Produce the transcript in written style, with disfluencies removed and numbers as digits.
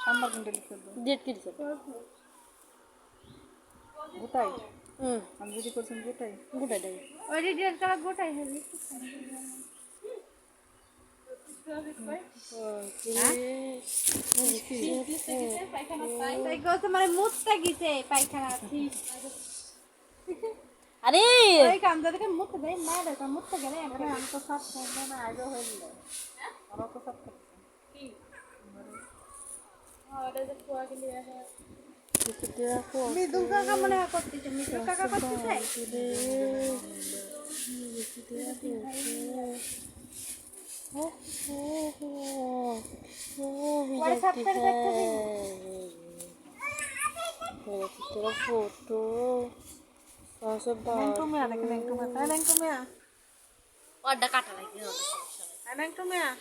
সাম্বার কোনটা লিখে দেবো ডেট কি দিছে গোটাই আমি যদি করছেন গোটাই গোটাই দেয় ওই ডেট কালা গোটাই হলি মানে মুতটা গেছে পায়খানা আরে ওই কাম যাদেরকে মুততে দেয় না দেখো মুততে গেলে আমি তো সব খাই না আগে হয়ে গেল আমার তো সব খাচ্ছি কি ওটা যে পোয়া গেলে মৃদু কাকা মনে হয় করতেছে মৃদু কাকা করতেছে फोटो তুমি আর দেখেন তুমি আর দেখেন তুমি আর और डकाटा लगी দেখেন তুমি আর